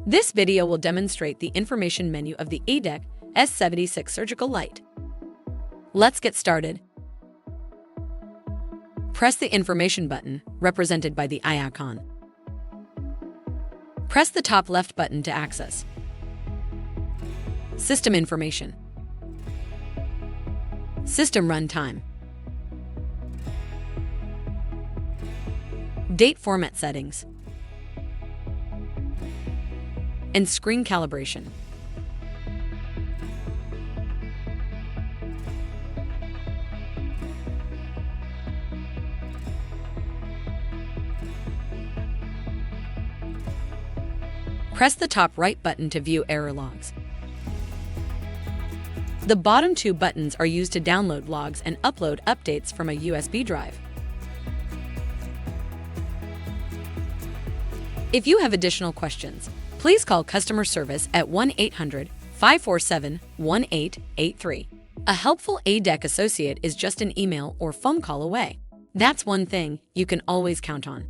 This video will demonstrate the information menu of the A-dec S76 surgical light. Let's get started. Press the information button, represented by the eye icon. Press the top left button to access System information, System runtime, Date format settings, and screen calibration. Press the top right button to view error logs. The bottom two buttons are used to download logs and upload updates from a USB drive. If you have additional questions, please call customer service at 1-800-547-1883. A helpful A-dec associate is just an email or phone call away. That's one thing you can always count on.